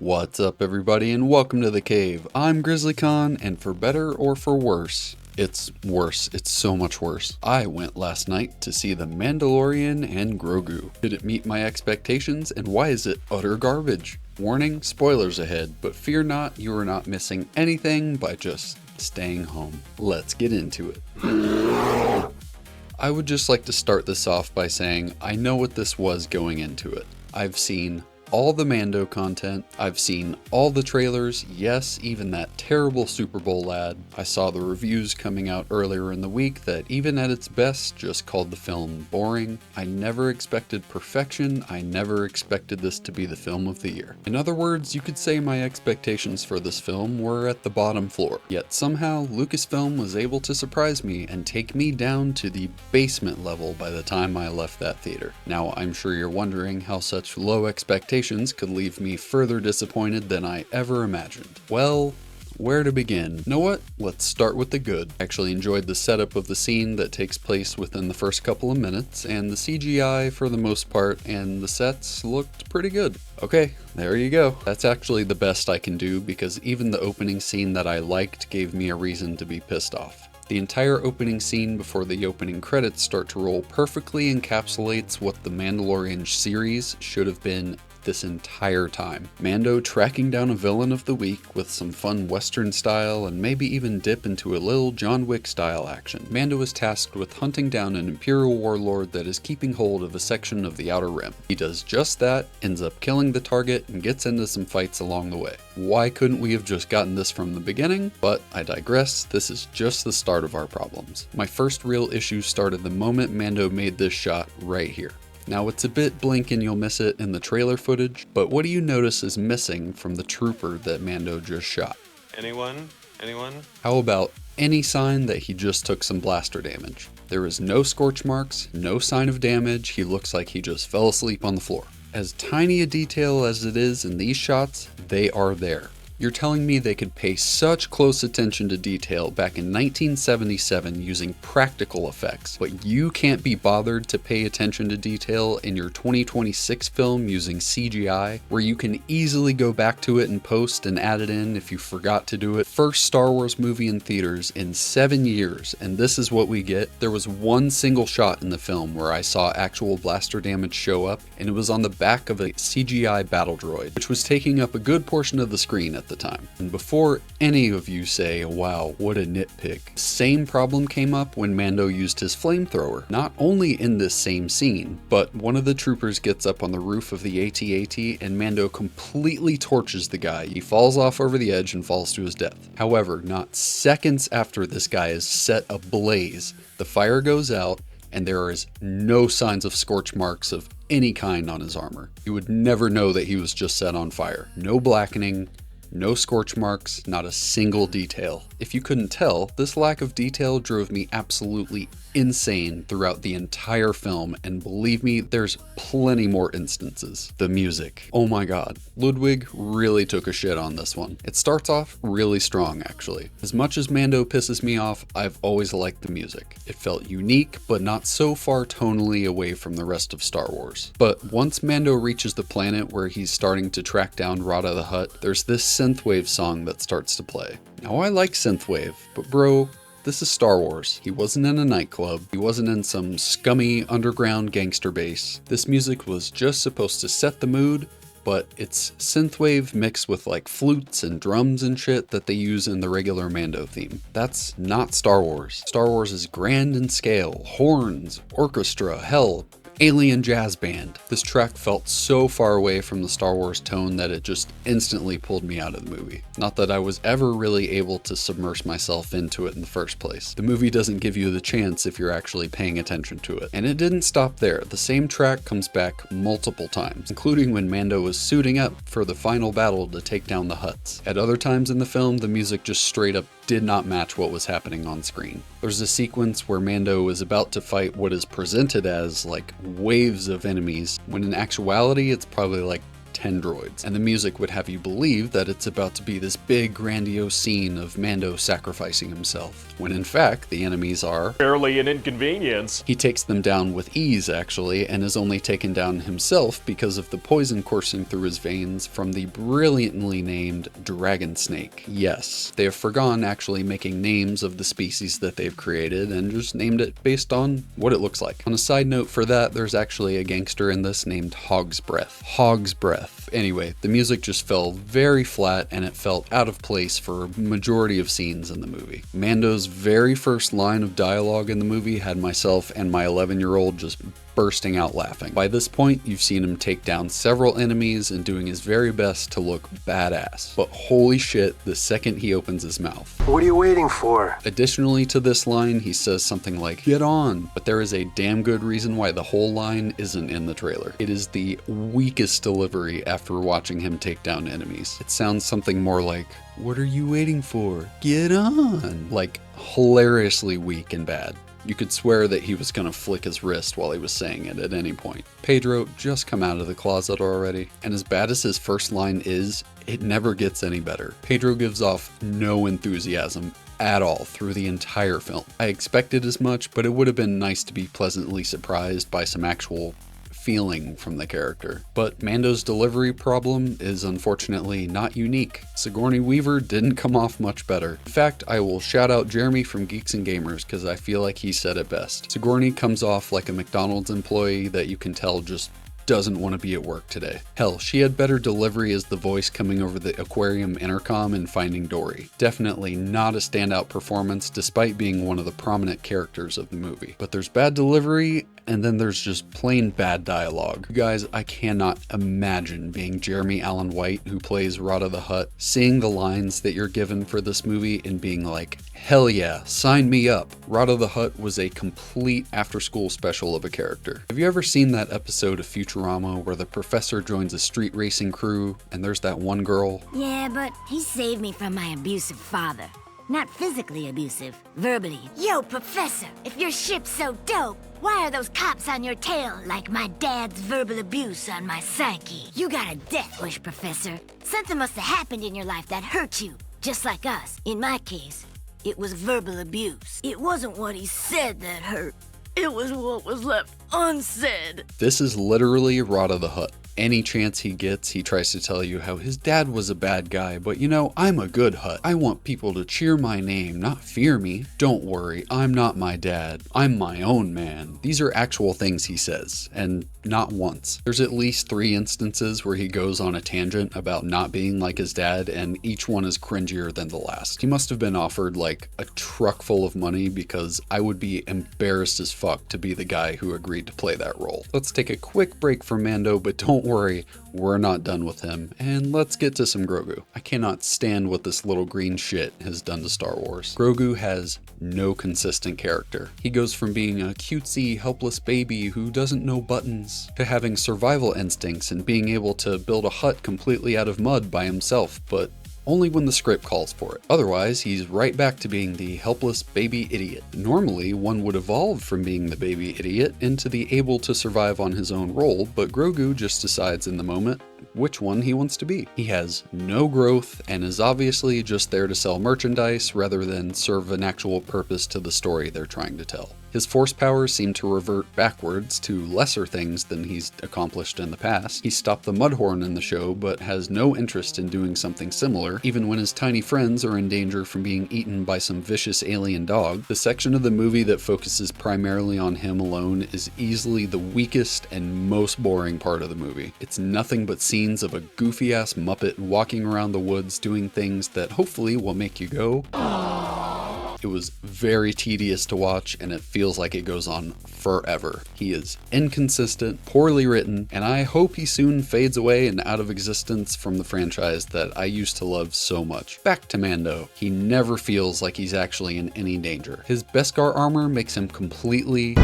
What's up everybody and welcome to the cave. I'm GrizzlyKaun, and for better or for worse, it's worse. It's so much worse. I went last night to see the Mandalorian and Grogu. Did it meet my expectations, and why is it utter garbage? Warning, spoilers ahead, but fear not, you are not missing anything by just staying home. Let's get into it. I would just like to start this off by saying I know what this was going into it. I've seen all the Mando content, I've seen all the trailers, yes, even that terrible Super Bowl ad. I saw the reviews coming out earlier in the week that even at its best just called the film boring. I never expected perfection, I never expected this to be the film of the year. In other words, you could say my expectations for this film were at the bottom floor. Yet somehow, Lucasfilm was able to surprise me and take me down to the basement level by the time I left that theater. Now, I'm sure you're wondering how such low expectations could leave me further disappointed than I ever imagined. Well, where to begin? You know what? Let's start with the good. I actually enjoyed the setup of the scene that takes place within the first couple of minutes, and the CGI for the most part, and the sets looked pretty good. Okay, there you go. That's actually the best I can do, because even the opening scene that I liked gave me a reason to be pissed off. The entire opening scene before the opening credits start to roll perfectly encapsulates what the Mandalorian series should have been this entire time. Mando tracking down a villain of the week with some fun Western style and maybe even dip into a little John Wick style action. Mando is tasked with hunting down an Imperial warlord that is keeping hold of a section of the Outer Rim. He does just that, ends up killing the target, and gets into some fights along the way. Why couldn't we have just gotten this from the beginning? But I digress, this is just the start of our problems. My first real issue started the moment Mando made this shot right here. Now it's a bit blink and you'll miss it in the trailer footage, but what do you notice is missing from the trooper that Mando just shot? Anyone? How about any sign that he just took some blaster damage? There is no scorch marks, no sign of damage, he looks like he just fell asleep on the floor. As tiny a detail as it is in these shots, they are there. You're telling me they could pay such close attention to detail back in 1977 using practical effects, but you can't be bothered to pay attention to detail in your 2026 film using CGI, where you can easily go back to it in post and add it in if you forgot to do it. First Star Wars movie in theaters in 7 years, and this is what we get. There was one single shot in the film where I saw actual blaster damage show up, and it was on the back of a CGI battle droid, which was taking up a good portion of the screen at the time. And before any of you say, wow, what a nitpick, same problem came up when Mando used his flamethrower. Not only in this same scene, but one of the troopers gets up on the roof of the AT-AT and Mando completely torches the guy. He falls off over the edge and falls to his death. However, not seconds after this guy is set ablaze, the fire goes out and there is no signs of scorch marks of any kind on his armor. You would never know that he was just set on fire. No blackening, no scorch marks, not a single detail. If you couldn't tell, this lack of detail drove me absolutely insane throughout the entire film, and believe me, there's plenty more instances. The music. Oh my god. Ludwig really took a shit on this one. It starts off really strong, actually. As much as Mando pisses me off, I've always liked the music. It felt unique, but not so far tonally away from the rest of Star Wars. But once Mando reaches the planet where he's starting to track down Rada the Hutt, there's this synthwave song that starts to play. Now I like synthwave, but bro, this is Star Wars. He wasn't in a nightclub. He wasn't in some scummy underground gangster base. This music was just supposed to set the mood, but it's synthwave mixed with like flutes and drums and shit that they use in the regular Mando theme. That's not Star Wars. Star Wars is grand in scale, horns, orchestra, hell, alien jazz band. This track felt so far away from the Star Wars tone that it just instantly pulled me out of the movie. Not that I was ever really able to submerge myself into it in the first place. The movie doesn't give you the chance if you're actually paying attention to it. And it didn't stop there. The same track comes back multiple times, including when Mando was suiting up for the final battle to take down the Hutts. At other times in the film, the music just straight up did not match what was happening on screen. There's a sequence where Mando is about to fight what is presented as like waves of enemies, when in actuality it's probably like 10 droids, and the music would have you believe that it's about to be this big grandiose scene of Mando sacrificing himself, when in fact the enemies are barely an inconvenience. He takes them down with ease actually, and is only taken down himself because of the poison coursing through his veins from the brilliantly named dragon snake. Yes, they have forgone actually making names of the species that they've created and just named it based on what it looks like. On a side note for that, there's actually a gangster in this named Hog's Breath. Hog's Breath. Anyway, the music just fell very flat and it felt out of place for a majority of scenes in the movie. Mando's very first line of dialogue in the movie had myself and my 11-year-old just bursting out laughing. By this point, you've seen him take down several enemies and doing his very best to look badass. But holy shit, the second he opens his mouth. What are you waiting for? Additionally to this line, he says something like, "Get on!" But there is a damn good reason why the whole line isn't in the trailer. It is the weakest delivery after watching him take down enemies. It sounds something more like, "What are you waiting for? Get on!" Like, hilariously weak and bad. You could swear that he was gonna flick his wrist while he was saying it at any point. Pedro, just come out of the closet already. And as bad as his first line is, it never gets any better. Pedro gives off no enthusiasm at all through the entire film. I expected as much, but it would have been nice to be pleasantly surprised by some actual feeling from the character. But Mando's delivery problem is unfortunately not unique. Sigourney Weaver didn't come off much better. In fact, I will shout out Jeremy from Geeks and Gamers because I feel like he said it best. Sigourney comes off like a McDonald's employee that you can tell just doesn't want to be at work today. Hell, she had better delivery as the voice coming over the aquarium intercom in Finding Dory. Definitely not a standout performance despite being one of the prominent characters of the movie. But there's bad delivery and then there's just plain bad dialogue. You guys, I cannot imagine being Jeremy Allen White, who plays Rada the Hutt, seeing the lines that you're given for this movie and being like, hell yeah, sign me up. Rada the Hutt was a complete after-school special of a character. Have you ever seen that episode of Futurama where the professor joins a street racing crew and there's that one girl? Yeah, but he saved me from my abusive father. Not physically abusive, verbally. Yo, Professor, if your ship's so dope, why are those cops on your tail like my dad's verbal abuse on my psyche? You got a death wish, Professor. Something must have happened in your life that hurt you, just like us. In my case, it was verbal abuse. It wasn't what he said that hurt. It was what was left unsaid. This is literally Rada the Hutt. Any chance he gets, he tries to tell you how his dad was a bad guy, but you know, I'm a good Hutt. I want people to cheer my name, not fear me. Don't worry, I'm not my dad. I'm my own man. These are actual things he says, and not once. There's at least 3 instances where he goes on a tangent about not being like his dad, and each one is cringier than the last. He must have been offered like a truck full of money because I would be embarrassed as fuck to be the guy who agreed to play that role. Let's take a quick break from Mando, but don't worry, we're not done with him, and let's get to some Grogu. I cannot stand what this little green shit has done to Star Wars. Grogu has no consistent character. He goes from being a cutesy, helpless baby who doesn't know buttons, to having survival instincts and being able to build a hut completely out of mud by himself, but only when the script calls for it. Otherwise, he's right back to being the helpless baby idiot. Normally, one would evolve from being the baby idiot into the able to survive on his own role, but Grogu just decides in the moment which one he wants to be. He has no growth and is obviously just there to sell merchandise rather than serve an actual purpose to the story they're trying to tell. His force powers seem to revert backwards to lesser things than he's accomplished in the past. He stopped the Mudhorn in the show, but has no interest in doing something similar, even when his tiny friends are in danger from being eaten by some vicious alien dog. The section of the movie that focuses primarily on him alone is easily the weakest and most boring part of the movie. It's nothing but scenes of a goofy-ass Muppet walking around the woods doing things that hopefully will make you go, it was very tedious to watch, and it feels like it goes on forever. He is inconsistent, poorly written, and I hope he soon fades away and out of existence from the franchise that I used to love so much. Back to Mando. He never feels like he's actually in any danger. His Beskar armor makes him completely...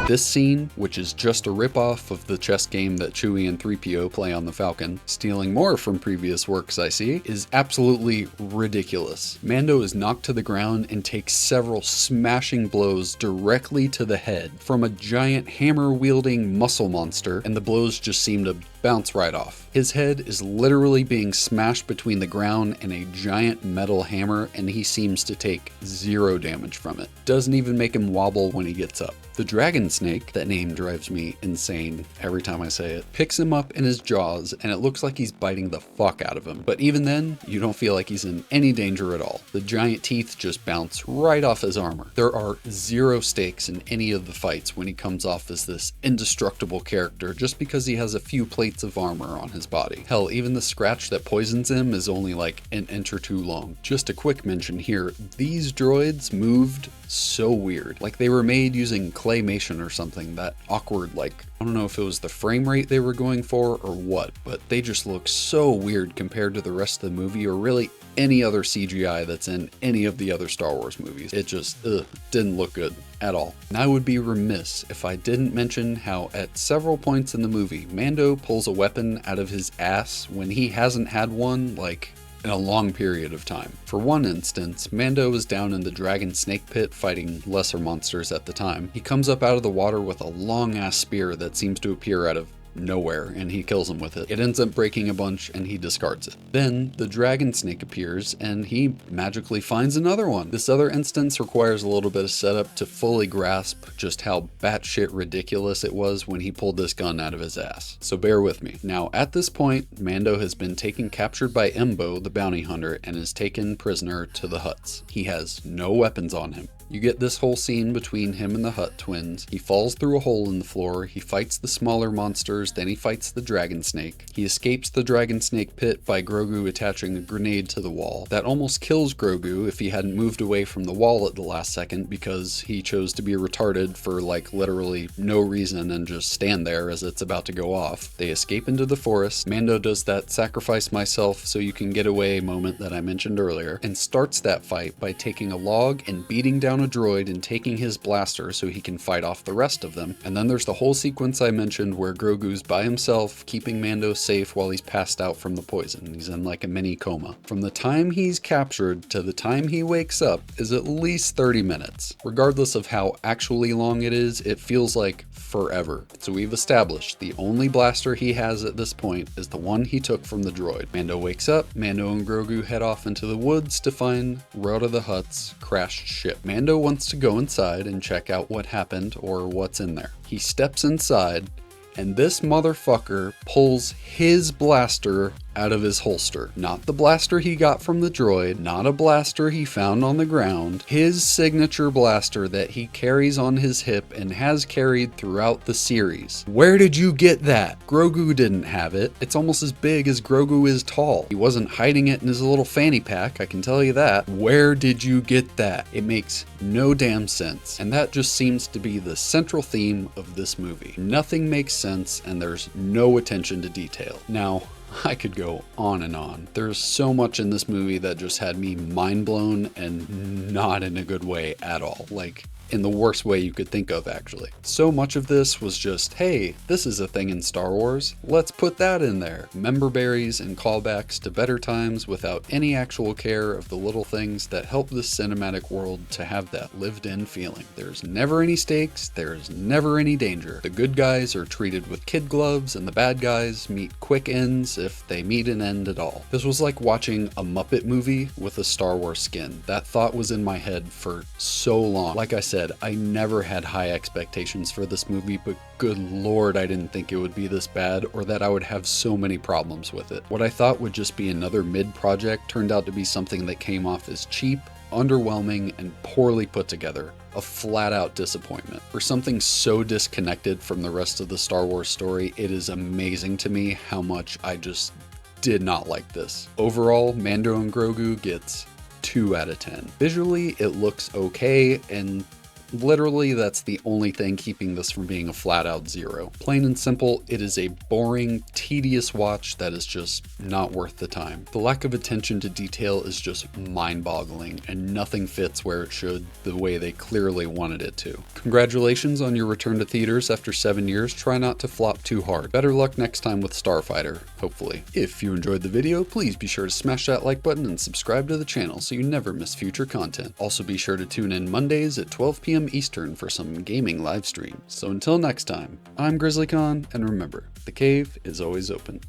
This scene, which is just a ripoff of the chess game that Chewie and 3PO play on the Falcon, stealing more from previous works I see, is absolutely ridiculous. Mando is knocked to the ground and takes several smashing blows directly to the head from a giant hammer-wielding muscle monster, and the blows just seem to bounce right off. His head is literally being smashed between the ground and a giant metal hammer, and he seems to take 0 damage from it. Doesn't even make him wobble when he gets up. The dragon snake, that name drives me insane every time I say it, picks him up in his jaws, and it looks like he's biting the fuck out of him. But even then, you don't feel like he's in any danger at all. The giant teeth just bounce right off his armor. There are 0 stakes in any of the fights when he comes off as this indestructible character just because he has a few plates of armor on his body. Hell, even the scratch that poisons him is only like an inch or 2 long. Just a quick mention here, these droids moved so weird. Like they were made using claymation or something. That awkward, like, I don't know if it was the frame rate they were going for or what, but they just look so weird compared to the rest of the movie or really any other CGI that's in any of the other Star Wars movies. It just didn't look good at all. And I would be remiss if I didn't mention how at several points in the movie, Mando pulls a weapon out of his ass when he hasn't had one like in a long period of time. For one instance, Mando was down in the dragon snake pit fighting lesser monsters at the time. He comes up out of the water with a long ass spear that seems to appear out of nowhere, and he kills him with it. It ends up breaking a bunch and he discards it. Then the dragon snake appears and he magically finds another one. This other instance requires a little bit of setup to fully grasp just how batshit ridiculous it was when he pulled this gun out of his ass. So bear with me. Now at this point, Mando has been captured by Embo, the bounty hunter, and is taken prisoner to the Hutts. He has no weapons on him. You get this whole scene between him and the Hutt twins. He falls through a hole in the floor, he fights the smaller monsters, then he fights the dragon snake. He escapes the dragon snake pit by Grogu attaching a grenade to the wall. That almost kills Grogu if he hadn't moved away from the wall at the last second because he chose to be retarded for like literally no reason and just stand there as it's about to go off. They escape into the forest. Mando does that sacrifice myself so you can get away moment that I mentioned earlier and starts that fight by taking a log and beating down a droid and taking his blaster so he can fight off the rest of them. And then there's the whole sequence I mentioned where Grogu's by himself keeping Mando safe while he's passed out from the poison. He's in like a mini coma. From the time he's captured to the time he wakes up is at least 30 minutes. Regardless of how actually long it is, it feels like forever. So we've established the only blaster he has at this point is the one he took from the droid. Mando wakes up, Mando and Grogu head off into the woods to find Rhoda the Hutt's crashed ship. Mando wants to go inside and check out what happened or what's in there. He steps inside and this motherfucker pulls his blaster out of his holster. Not the blaster he got from the droid, not a blaster he found on the ground, his signature blaster that he carries on his hip and has carried throughout the series. Where did you get that? Grogu didn't have it. It's almost as big as Grogu is tall. He wasn't hiding it in his little fanny pack, I can tell you that. Where did you get that? It makes no damn sense. And that just seems to be the central theme of this movie. Nothing makes sense and there's no attention to detail. Now, I could go on and on. There's so much in this movie that just had me mind blown and not in a good way at all. Like, in the worst way you could think of, actually. So much of this was just, hey, this is a thing in Star Wars, let's put that in there. Member berries and callbacks to better times without any actual care of the little things that help this cinematic world to have that lived-in feeling. There's never any stakes, there's never any danger. The good guys are treated with kid gloves, and the bad guys meet quick ends if they meet an end at all. This was like watching a Muppet movie with a Star Wars skin. That thought was in my head for so long. Like I said, I never had high expectations for this movie, but good lord, I didn't think it would be this bad or that I would have so many problems with it. What I thought would just be another mid-project turned out to be something that came off as cheap, underwhelming, and poorly put together. A flat-out disappointment. For something so disconnected from the rest of the Star Wars story, it is amazing to me how much I just did not like this. Overall, Mando and Grogu gets 2 out of 10. Visually, it looks okay, and literally that's the only thing keeping this from being a flat-out 0. Plain and simple, it is a boring, tedious watch that is just not worth the time. The lack of attention to detail is just mind-boggling, and nothing fits where it should the way they clearly wanted it to. Congratulations on your return to theaters after 7 years. Try not to flop too hard. Better luck next time with Starfighter, hopefully. If you enjoyed the video, please be sure to smash that like button and subscribe to the channel so you never miss future content. Also be sure to tune in Mondays at 12 p.m. p.m. Eastern for some gaming live streams. So until next time, I'm GrizzlyKaun, and remember, the cave is always open.